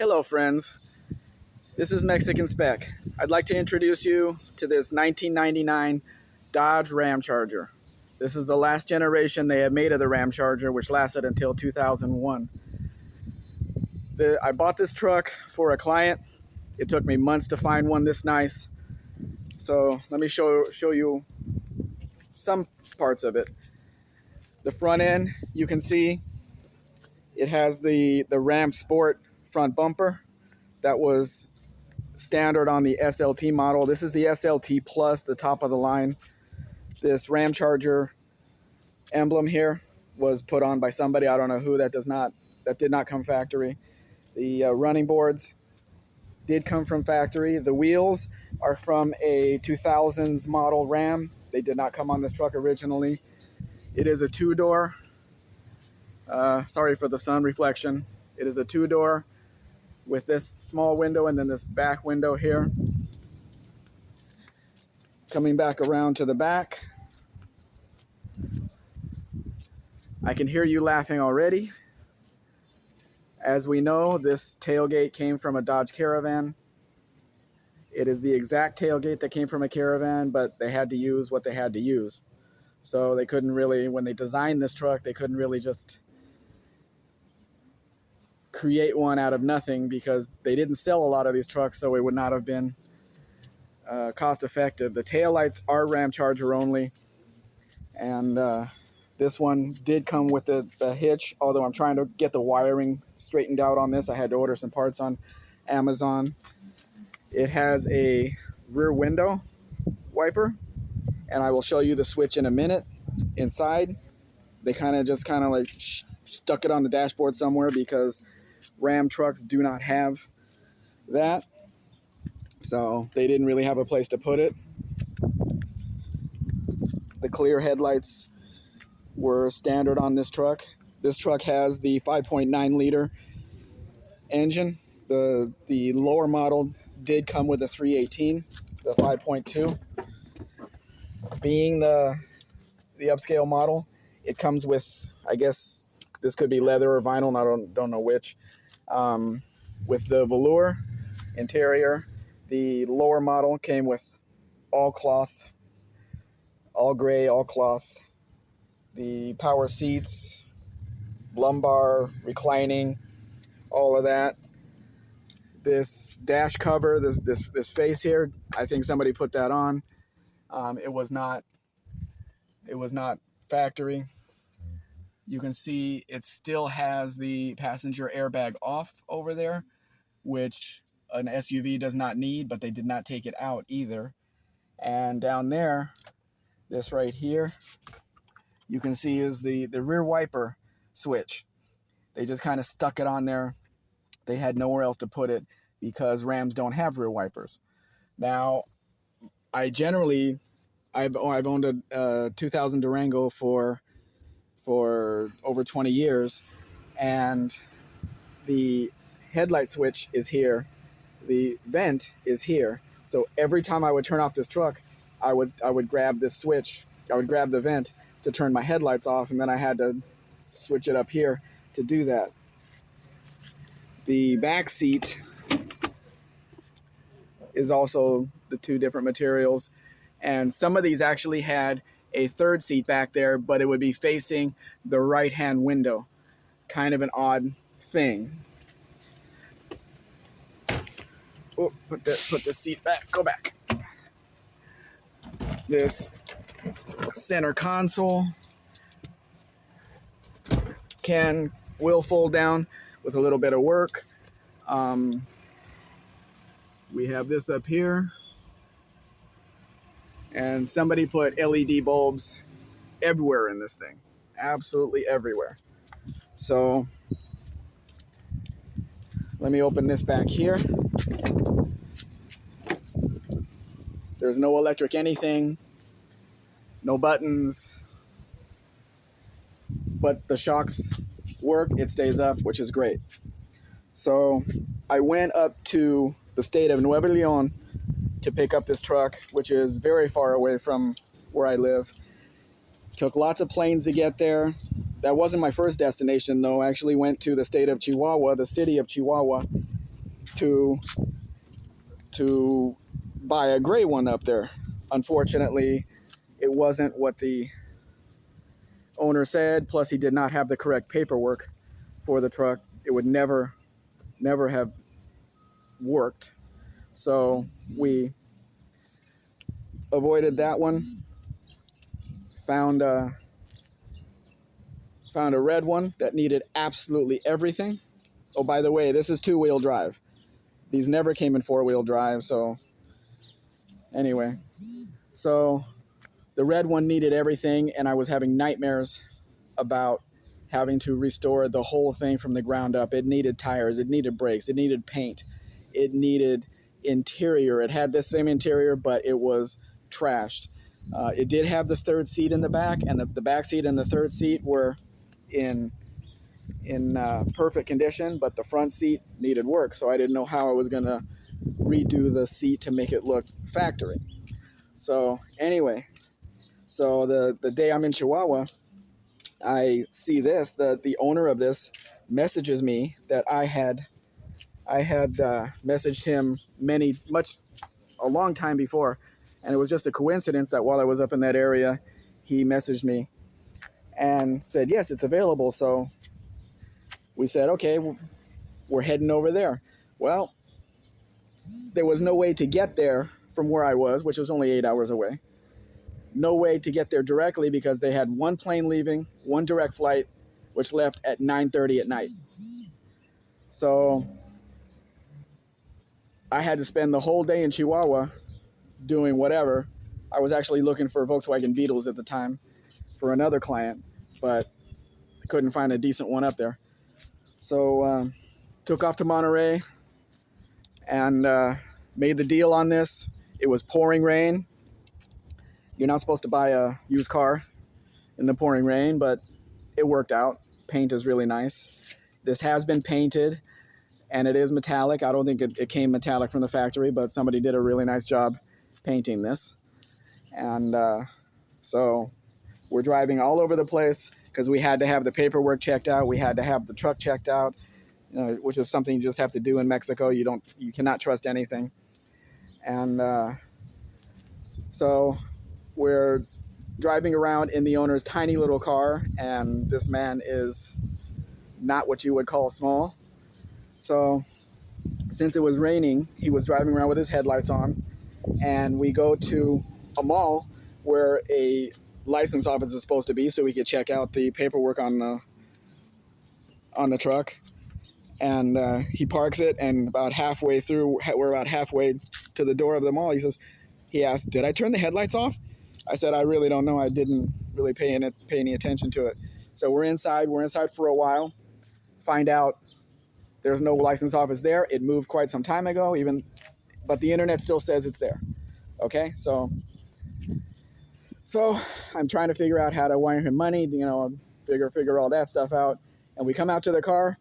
Hello friends, this is Mexican Spec. I'd like to introduce you to this 1999 Dodge Ramcharger. This is the last generation they had made of the Ramcharger, which lasted until 2001. I bought this truck for a client. It took me months to find one this nice. So let me show you some parts of it. The front end, you can see it has the Ram Sport front bumper. That was standard on the SLT model. This is the SLT Plus, the top of the line. This Ramcharger emblem here was put on by somebody, I don't know who. That did not come factory. The running boards did come from factory. The wheels are from a 2000s model Ram. They did not come on this truck originally. It is a two-door. Sorry for the sun reflection. It is a two-door with this small window and then this back window here. Coming back around to the back. I can hear you laughing already. As we know, this tailgate came from a Dodge Caravan. It is the exact tailgate that came from a Caravan, but they had to use what they had to use. So they couldn't really, when they designed this truck, they couldn't really just create one out of nothing, because they didn't sell a lot of these trucks, so it would not have been cost effective. The taillights are Ramcharger only, and this one did come with the hitch, although I'm trying to get the wiring straightened out on this. I had to order some parts on Amazon. It has a rear window wiper, and I will show you the switch in a minute. Inside, they kind of like stuck it on the dashboard somewhere, because Ram trucks do not have that, so they didn't really have a place to put it. The clear headlights were standard on this truck. This truck has the 5.9 liter engine. The lower model did come with a 318, the 5.2. Being the upscale model, it comes with, I guess this could be leather or vinyl, I don't know which, with the velour interior. The lower model came with all cloth, all gray, all cloth. The power seats, lumbar, reclining, all of that. This dash cover, this face here, I think somebody put that on. It was not factory. You can see it still has the passenger airbag off over there, which an SUV does not need, but they did not take it out either. And down there, this right here, you can see is the rear wiper switch. They just kind of stuck it on there. They had nowhere else to put it, because Rams don't have rear wipers. Now, I've owned a 2000 Durango for over 20 years, and the headlight switch is here, the vent is here. So every time I would turn off this truck, I would grab this switch, I would grab the vent to turn my headlights off, and then I had to switch it up here to do that. The back seat is also the two different materials, and some of these actually had a third seat back there, but it would be facing the right-hand window. Kind of an odd thing. Oh, put the seat back, go back. This center console will fold down with a little bit of work. We have this up here, and somebody put LED bulbs everywhere in this thing, absolutely everywhere. So let me open this back here. There's no electric anything, no buttons, but the shocks work, it stays up, which is great. So I went up to the state of Nuevo León to pick up this truck, which is very far away from where I live. Took lots of planes to get there. That wasn't my first destination, though. I actually went to the state of Chihuahua, the city of Chihuahua, to buy a gray one up there. Unfortunately, it wasn't what the owner said. Plus, he did not have the correct paperwork for the truck. It would never have worked. So we avoided that one. Found a red one that needed absolutely everything. Oh, by the way, this is 2-wheel drive. These never came in 4-wheel drive. So anyway, so the red one needed everything, and I was having nightmares about having to restore the whole thing from the ground up. It needed tires, it needed brakes, it needed paint, it needed interior. It had this same interior, but it was trashed. It did have the third seat in the back, and the back seat and the third seat were in perfect condition, but the front seat needed work, so I didn't know how I was going to redo the seat to make it look factory. So anyway, so the day I'm in Chihuahua, I see this, the owner of this messages me that I had messaged him a long time before, and it was just a coincidence that while I was up in that area, he messaged me and said, yes, it's available. So we said, okay, we're heading over there. Well, there was no way to get there from where I was, which was only 8 hours away. No way to get there directly because they had one plane leaving, one direct flight, which left at 9:30 at night. So I had to spend the whole day in Chihuahua doing whatever. I was actually looking for Volkswagen Beetles at the time for another client, but I couldn't find a decent one up there. So took off to Monterey and made the deal on this. It was pouring rain. You're not supposed to buy a used car in the pouring rain, but it worked out. Paint is really nice. This has been painted, and it is metallic. I don't think it came metallic from the factory, but somebody did a really nice job painting this. And so we're driving all over the place because we had to have the paperwork checked out. We had to have the truck checked out, which is something you just have to do in Mexico. You cannot trust anything. And so we're driving around in the owner's tiny little car, and this man is not what you would call small. So since it was raining, he was driving around with his headlights on, and we go to a mall where a license office is supposed to be so we could check out the paperwork on the truck. And he parks it, and about halfway through, we're about halfway to the door of the mall. He asked, did I turn the headlights off? I said, I really don't know. I didn't really pay any attention to it. So we're inside for a while, find out there's no license office there. It moved quite some time ago, but the internet still says it's there. Okay, so I'm trying to figure out how to wire him money, figure all that stuff out. And we come out to the car,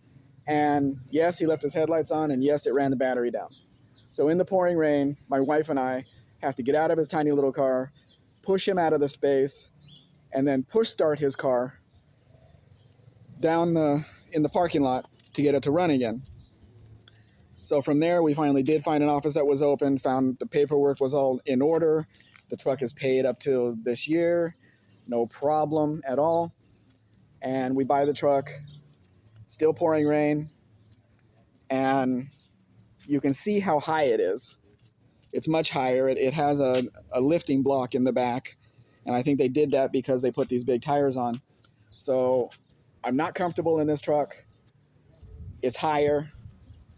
and yes, he left his headlights on, and yes, it ran the battery down. So in the pouring rain, my wife and I have to get out of his tiny little car, push him out of the space, and then push start his car down in the parking lot to get it to run again. So from there, we finally did find an office that was open, found the paperwork was all in order. The truck is paid up till this year, no problem at all. And we buy the truck, still pouring rain, and you can see how high it is. It's much higher. It has a lifting block in the back, and I think they did that because they put these big tires on. So I'm not comfortable in this truck. It's higher.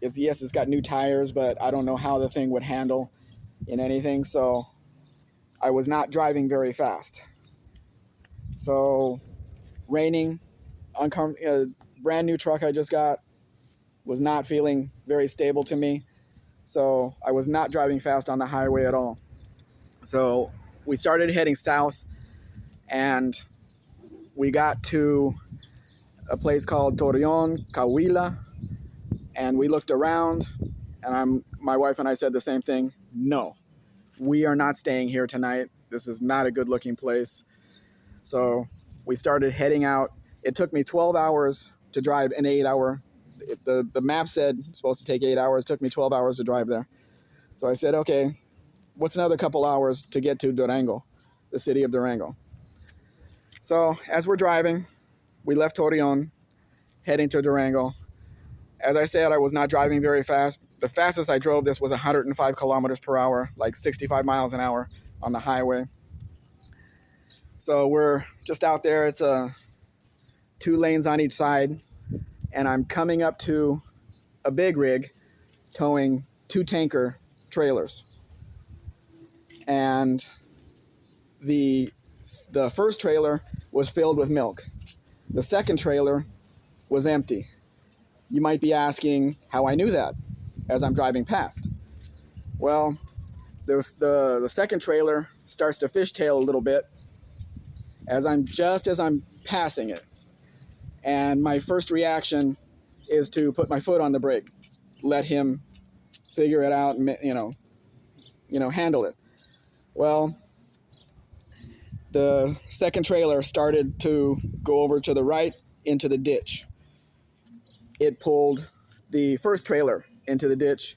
It's got new tires, but I don't know how the thing would handle in anything. So I was not driving very fast. So raining, brand new truck I just got, was not feeling very stable to me. So I was not driving fast on the highway at all. So we started heading south, and we got to a place called Torreon, Coahuila, and we looked around, and my wife and I said the same thing. No, we are not staying here tonight. This is not a good looking place. So we started heading out. It took me 12 hours to drive an 8-hour The map said it's supposed to take 8 hours. It took me 12 hours to drive there. So I said, okay, what's another couple hours to get to Durango, the city of Durango? So as we're driving, we left Torreon, heading to Durango. As I said, I was not driving very fast. The fastest I drove this was 105 kilometers per hour, like 65 miles an hour on the highway. So we're just out there. It's 2 lanes on each side. And I'm coming up to a big rig towing 2 tanker trailers. And the first trailer was filled with milk. The second trailer was empty. You might be asking how I knew that as I'm driving past. Well, the second trailer starts to fishtail a little bit as I'm passing it. And my first reaction is to put my foot on the brake, let him figure it out, and handle it. Well, the second trailer started to go over to the right into the ditch. It pulled the first trailer into the ditch,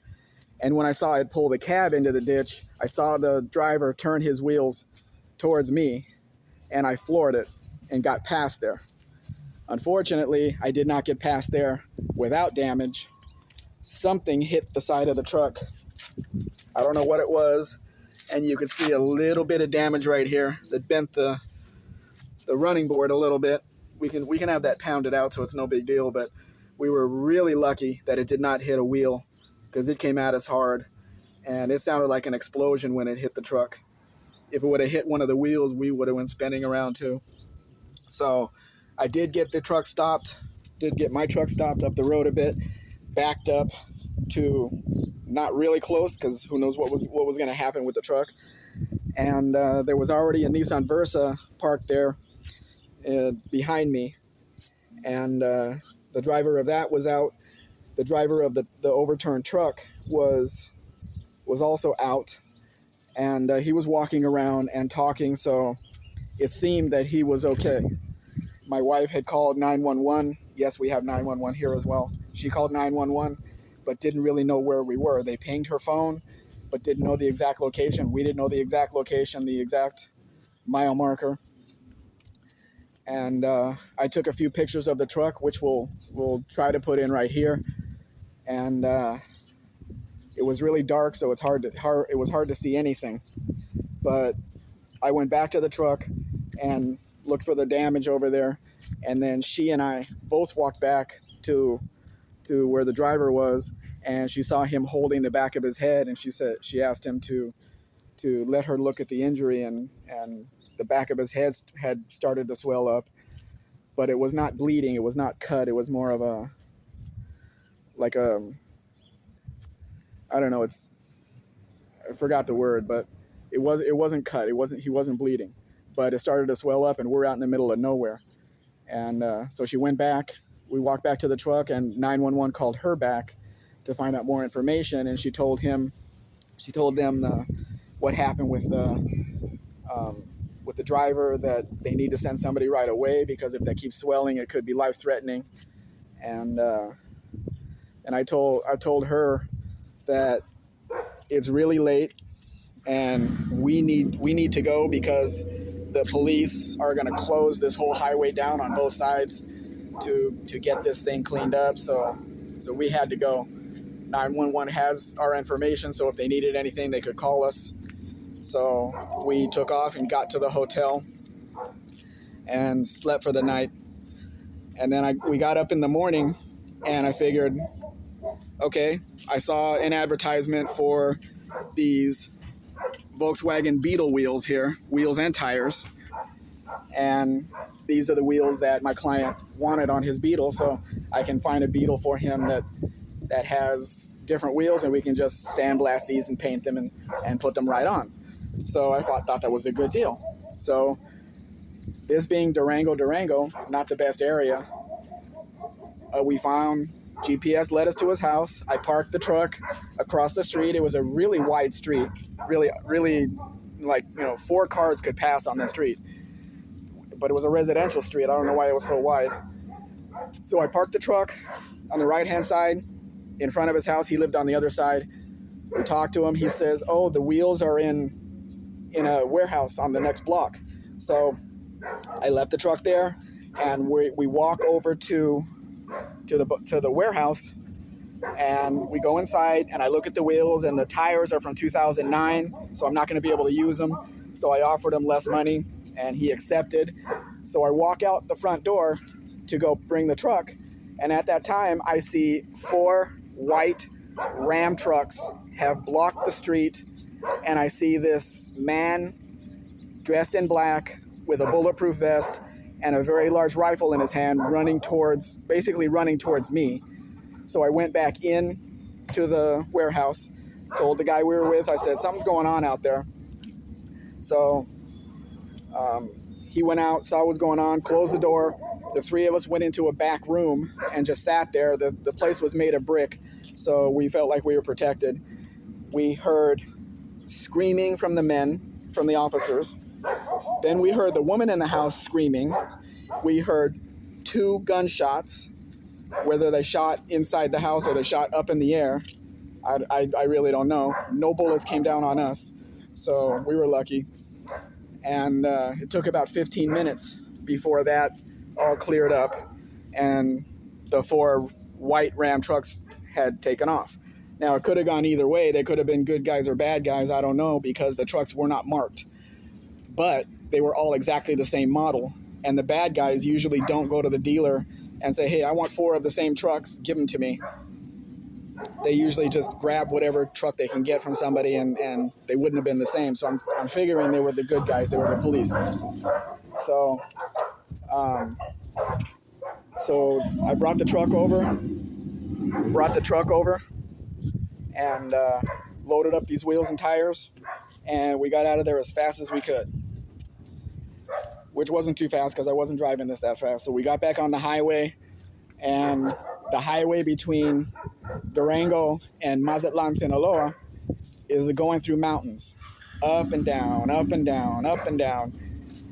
and when I saw it pull the cab into the ditch, I saw the driver turn his wheels towards me, and I floored it and got past there. Unfortunately, I did not get past there without damage. Something hit the side of the truck. I don't know what it was, and you could see a little bit of damage right here that bent the running board a little bit. We can have that pounded out, so it's no big deal, but we were really lucky that it did not hit a wheel, because it came at us hard, and it sounded like an explosion when it hit the truck. If it would have hit one of the wheels, we would have went spinning around too. So I did get the truck stopped, my truck stopped up the road a bit, backed up to not really close, because who knows what was going to happen with the truck. And there was already a Nissan Versa parked there behind me, and the driver of that was out. The driver of the overturned truck was also out, and he was walking around and talking, so it seemed that he was okay. My wife had called 911. Yes, we have 911 here as well. She called 911, but didn't really know where we were. They pinged her phone, but didn't know the exact location. We didn't know the exact location, the exact mile marker. And I took a few pictures of the truck, which we'll try to put in right here. And it was really dark, so it was hard to see anything. But I went back to the truck and looked for the damage over there, and then she and I both walked back to where the driver was, and she saw him holding the back of his head, and she asked him to let her look at the injury, and the back of his head had started to swell up, but it was not bleeding, it was not cut, it was more of a I don't know, I forgot the word, but it wasn't cut, he wasn't bleeding, but it started to swell up, and we're out in the middle of nowhere. And so she went back, we walked back to the truck, and 911 called her back to find out more information, and she told them what happened with the driver, that they need to send somebody right away, because if that keeps swelling, it could be life-threatening. And I told her that it's really late, and we need to go, because the police are going to close this whole highway down on both sides to get this thing cleaned up. So we had to go. 911 has our information, so if they needed anything, they could call us. So we took off and got to the hotel and slept for the night. And then we got up in the morning, and I figured, okay, I saw an advertisement for these Volkswagen Beetle wheels here, wheels and tires. And these are the wheels that my client wanted on his Beetle, so I can find a Beetle for him that has different wheels, and we can just sandblast these and paint them and put them right on. So I thought that was a good deal. So this being Durango, not the best area, we found GPS led us to his house. I parked the truck across the street. It was a really wide street, really, like, 4 cars could pass on the street, but it was a residential street. I don't know why it was so wide. So I parked the truck on the right-hand side in front of his house. He lived on the other side. We talked to him. He says, oh, the wheels are in a warehouse on the next block. So I left the truck there, and we walk over to the warehouse, and we go inside, and I look at the wheels, and the tires are from 2009, so I'm not going to be able to use them. So I offered him less money, and he accepted. So I walk out the front door to go bring the truck, and at that time I see 4 white Ram trucks have blocked the street, and I see this man dressed in black with a bulletproof vest and a very large rifle in his hand basically running towards me. So I went back in to the warehouse, told the guy we were with, I said, something's going on out there. So he went out, saw what was going on, closed the door. The 3 of us went into a back room and just sat there. The place was made of brick, so we felt like we were protected. We heard screaming from the men, from the officers. Then we heard the woman in the house screaming. We heard 2 gunshots, whether they shot inside the house or they shot up in the air. I really don't know. No bullets came down on us, so we were lucky. And it took about 15 minutes before that all cleared up, and the 4 white Ram trucks had taken off. Now, it could have gone either way. They could have been good guys or bad guys, I don't know, because the trucks were not marked. But they were all exactly the same model, and the bad guys usually don't go to the dealer and say, hey, I want 4 of the same trucks, give them to me. They usually just grab whatever truck they can get from somebody, and they wouldn't have been the same. So I'm figuring they were the good guys, they were the police. So I brought the truck over, and loaded up these wheels and tires, and we got out of there as fast as we could, which wasn't too fast because I wasn't driving this that fast. So we got back on the highway, and the highway between Durango and Mazatlan, Sinaloa is going through mountains, up and down, up and down, up and down,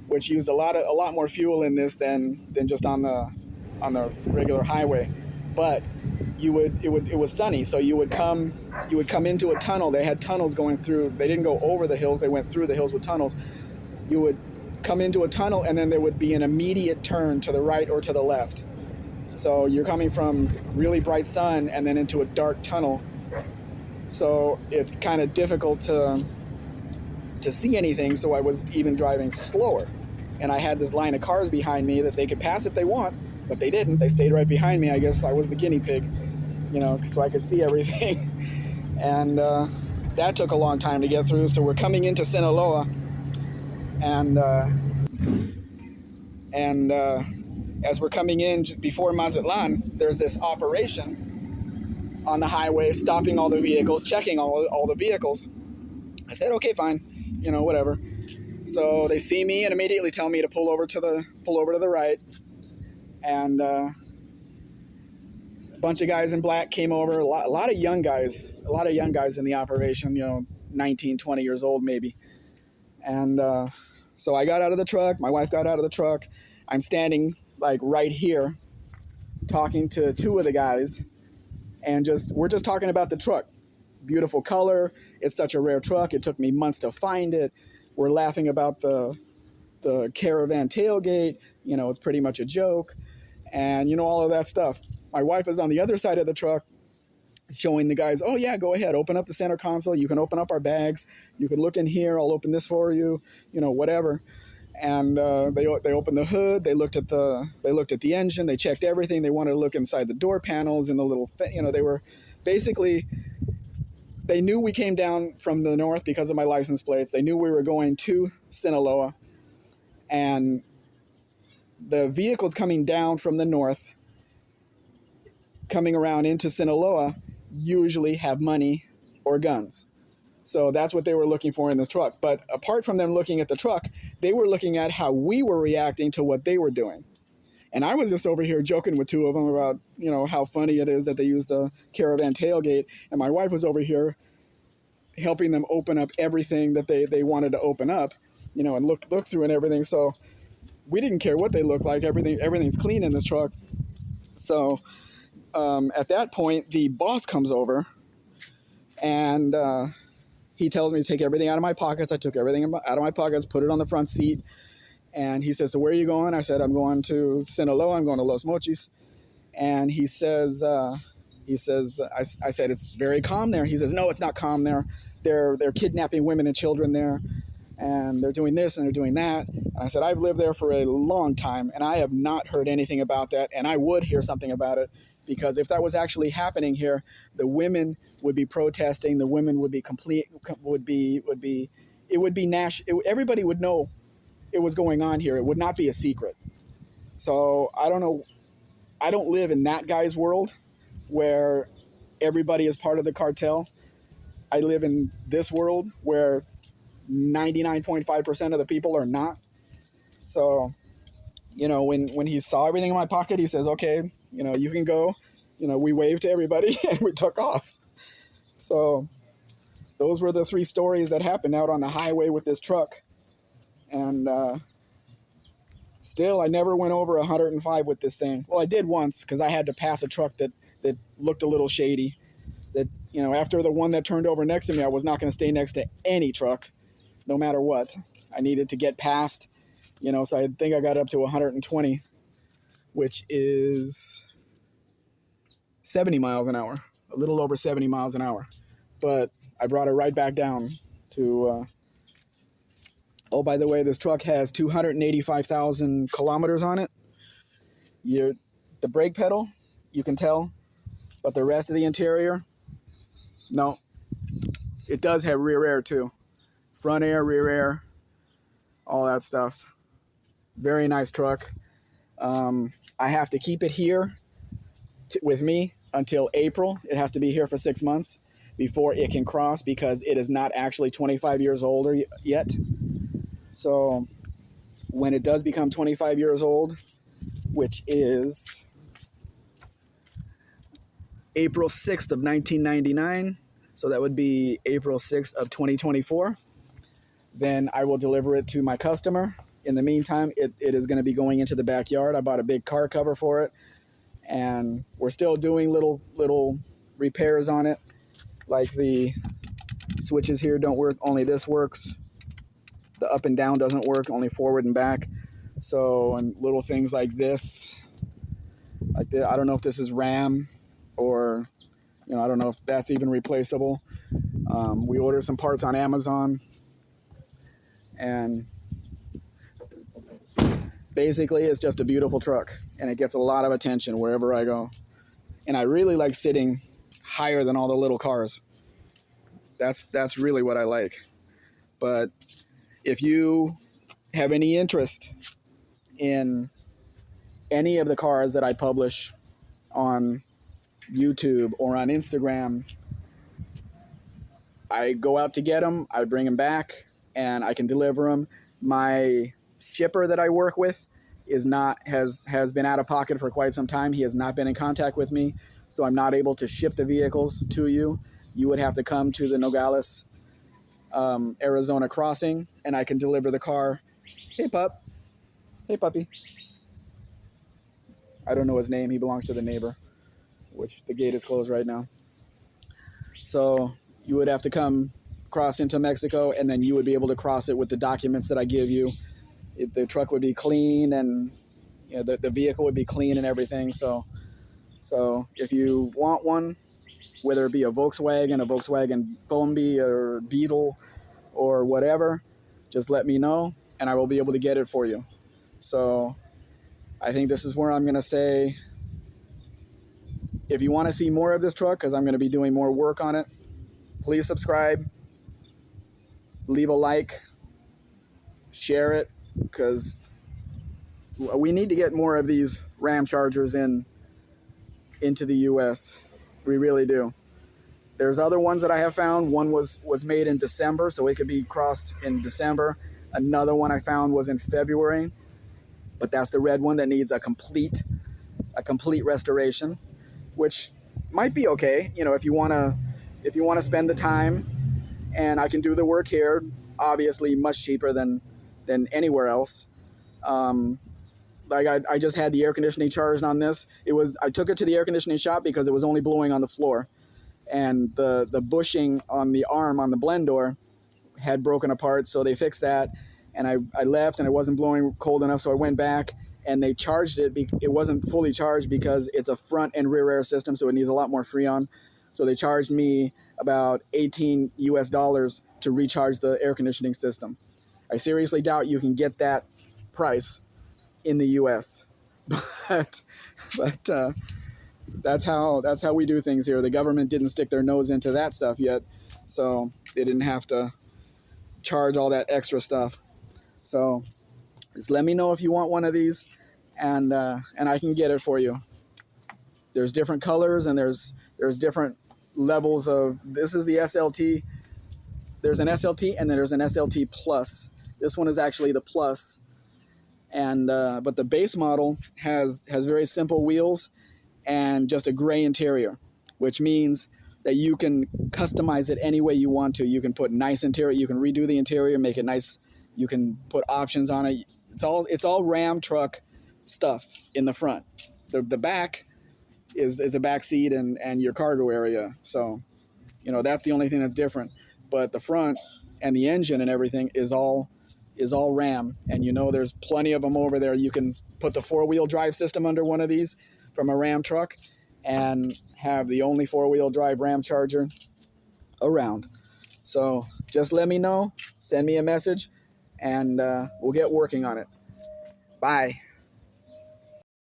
which used a lot more fuel in this than just on the regular highway. But it was sunny, so you would come into a tunnel. They had tunnels going through. They didn't go over the hills, they went through the hills with tunnels. You would come into a tunnel, and then there would be an immediate turn to the right or to the left. So you're coming from really bright sun and then into a dark tunnel. So it's kind of difficult to see anything, so I was even driving slower. And I had this line of cars behind me that they could pass if they want, but they didn't. They stayed right behind me. I guess I was the guinea pig, so I could see everything. And that took a long time to get through. So we're coming into Sinaloa, and as we're coming in before Mazatlan, there's this operation on the highway, stopping all the vehicles, checking all the vehicles. I said, okay, fine, whatever. So they see me and immediately tell me to pull over to the right. And a bunch of guys in black came over, a lot of young guys in the operation, 19, 20 years old maybe. And so I got out of the truck, my wife got out of the truck. I'm standing like right here talking to 2 of the guys, and we're just talking about the truck. Beautiful color. It's such a rare truck. It took me months to find it. We're laughing about the Caravan tailgate. It's pretty much a joke, and all of that stuff. My wife is on the other side of the truck, showing the guys, oh yeah, go ahead, open up the center console. You can open up our bags. You can look in here. I'll open this for you. Whatever. And they opened the hood. They looked at the engine. They checked everything. They wanted to look inside the door panels and the little, they were basically, they knew we came down from the north because of my license plates. They knew we were going to Sinaloa, and the vehicles coming down from the north, coming around into Sinaloa, usually have money or guns. So that's what they were looking for in this truck. But apart from them looking at the truck, they were looking at how we were reacting to what they were doing. And I was just over here joking with 2 of them about, how funny it is that they used the Caravan tailgate. And my wife was over here helping them open up everything that they wanted to open up, and look through and everything. So we didn't care what they looked like. Everything's clean in this truck. So at that point, the boss comes over and he tells me to take everything out of my pockets. I took everything out of my pockets, put it on the front seat. And he says, so where are you going? I said, I'm going to Sinaloa. I'm going to Los Mochis. And he says, I said, it's very calm there. He says, no, it's not calm there. They're kidnapping women and children there. And they're doing this and they're doing that. And I said, I've lived there for a long time and I have not heard anything about that. And I would hear something about it, because if that was actually happening here, the women would be protesting. The women would be everybody would know it was going on here. It would not be a secret. So I don't know. I don't live in that guy's world where everybody is part of the cartel. I live in this world where 99.5% of the people are not. So, when he saw everything in my pocket, he says, okay, you can go. We waved to everybody and we took off. So those were the 3 stories that happened out on the highway with this truck. And still, I never went over 105 with this thing. Well, I did once because I had to pass a truck that looked a little shady. That, after the one that turned over next to me, I was not going to stay next to any truck, no matter what. I needed to get past, so I think I got up to 120, which is 70 miles an hour, a little over 70 miles an hour. But I brought it right back down to, oh, by the way, this truck has 285,000 kilometers on it. The brake pedal, you can tell, but the rest of the interior, no. It does have rear air too. Front air, rear air, all that stuff. Very nice truck. I have to keep it here with me until April. It has to be here for 6 months before it can cross, because it is not actually 25 years older yet. So when it does become 25 years old, which is April 6th of 1999, so that would be April 6th of 2024, then I will deliver it to my customer. In the meantime, it is going to be going into the backyard. I bought a big car cover for it, and we're still doing little repairs on it. Like the switches here don't work, only this works. The up and down doesn't work, only forward and back. So, and little things like this, I don't know if this is RAM or, I don't know if that's even replaceable. We ordered some parts on Amazon, and basically it's just a beautiful truck, and it gets a lot of attention wherever I go. And I really like sitting higher than all the little cars. That's really what I like. But if you have any interest in any of the cars that I publish on YouTube or on Instagram, I go out to get them, I bring them back, and I can deliver them. My shipper that I work with has been out of pocket for quite some time. He has not been in contact with me, so I'm not able to ship the vehicles to you. You would have to come to the Nogales, Arizona crossing, and I can deliver the car. Hey, pup. Hey, puppy. I don't know his name. He belongs to the neighbor, which the gate is closed right now. So you would have to come cross into Mexico, and then you would be able to cross it with the documents that I give you. The truck would be clean, and the vehicle would be clean and everything. So if you want one, whether it be a Volkswagen Combi or Beetle or whatever, just let me know, and I will be able to get it for you. So I think this is where I'm going to say, if you want to see more of this truck, because I'm going to be doing more work on it, please subscribe, leave a like, share it, because we need to get more of these Ramchargers into the U.S. We really do. There's other ones that I have found. One was made in December, so it could be crossed in December. Another one I found was in February, but that's the red one that needs a complete restoration, which might be okay. If you want to spend the time, and I can do the work here, obviously much cheaper than anywhere else. like I just had the air conditioning charged on this. I took it to the air conditioning shop because it was only blowing on the floor, and the bushing on the arm on the blend door had broken apart, so they fixed that. And I left, and it wasn't blowing cold enough, so I went back, and they charged it. It wasn't fully charged because it's a front and rear air system, so it needs a lot more Freon. So they charged me about $18 US to recharge the air conditioning system. I seriously doubt you can get that price in the US, but that's how we do things here. The government didn't stick their nose into that stuff yet, so they didn't have to charge all that extra stuff. So just let me know if you want one of these, and I can get it for you. There's different colors, and there's different levels of. This is the SLT. There's an SLT, and then there's an SLT Plus. This one is actually the Plus, and but the base model has very simple wheels and just a gray interior, which means that you can customize it any way you want to. You can put nice interior, you can redo the interior, make it nice. You can put options on it. It's all Ram truck stuff in the front. The back is a back seat and your cargo area. So, that's the only thing that's different. But the front and the engine and everything is all Ram. And there's plenty of them over there. You can put the 4-wheel drive system under one of these from a Ram truck and have the only 4-wheel drive Ramcharger around. So just let me know, send me a message, and we'll get working on it. Bye.